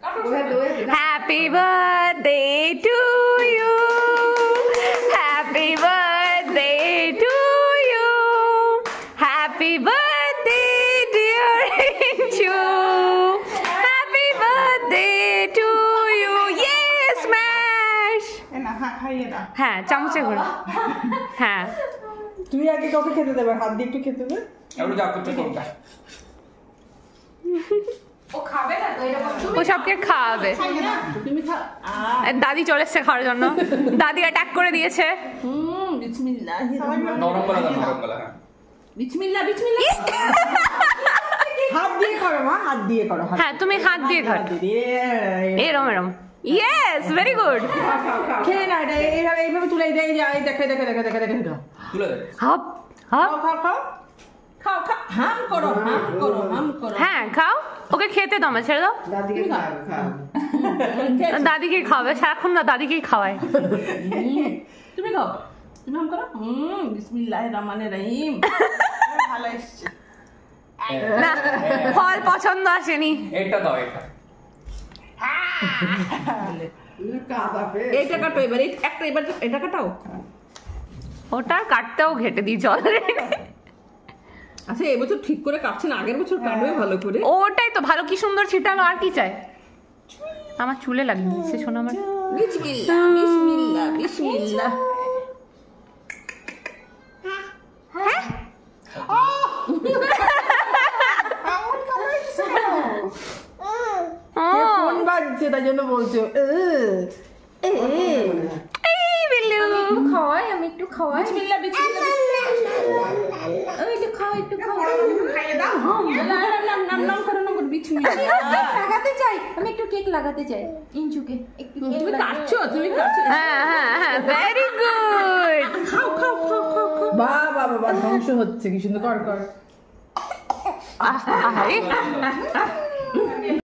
Happy birthday to you. Happy birthday to you. Happy birthday dear Rinchu. Happy birthday to you. Yes, smash. হ্যাঁ চামচে করে হ্যাঁ তুমি আগে কবে খেতে দেবে হাত দিয়ে একটু খেতে দেবে একটু যাও একটু কোনটা ও খাবে না তো এরকম ও সবকে খাওয়াবে তুমি খা দাদি চলে এসছে খাওয়ার জন্য দাদি অ্যাটাক করে দিয়েছে বিসমিল্লাহ নরম গলা দাও নরম গলা হ্যাঁ বিসমিল্লাহ বিসমিল্লাহ হাত দিয়ে করো মা হাত দিয়ে করো হ্যাঁ তুমি হাত দিয়ে খাও এরম এরম ইয়েস ভেরি গুড খেয়ে না এটা এইভাবে তুলে দেয় যায় দেখে দেখে দেখে দেখে দেখে দাও তুলে দে হাপ হাপ খাও খাও খাও খাও হাম করো হাম করো হাম করো হ্যাঁ খাও ওকে খেতে দাও না ছেড়ে দাও দাদিকে খাও দাদিকে খাওয়াবে সারাক্ষণ না দাদিকেই খাওয়ায় তুমি খাও তুমি হাম করো বিসমিল্লাহির রহমানির রহিম ভালো এসেছে না ফল পছন্দ আসেনি এটা দাও এটা এইটা কাটো এবার একটা এবার এটা কাটাও ওটা কাটতেও ঘেটে দিই জল আচ্ছা এবছর ঠিক করে কাটছে না আগের বছর কাটবে ভালো করে ওটাই তো ভালো কি সুন্দর ছিটালো আর কি চাই আমার চুলে লাগিয়ে দিচ্ছে শোনো আমার বিসমিল্লাহ বিসমিল্লাহ বিসমিল্লাহ ফোন বাজছে তাই জন্য বলছো এই বিল্লু খাওয়াই আমি একটু খাওয়াই বিসমিল্লাহ বিসমিল্লাহ ওই যে খাও একটু খাও খাইয়ে দাও নাম নাম নাম করো নাম করো বিসমিল্লাহ লাগাতে চাই আমি একটু কেক লাগাতে চাই ইঞ্চুকে একটু কেক তুমি কাটছো তুমি কাটছো হ্যাঁ হ্যাঁ হ্যাঁ ভেরি গুড খাও খাও খাও খাও বাহ বাহ বাহ ধ্বংস হচ্ছে কি সুন্দর কর কর আরে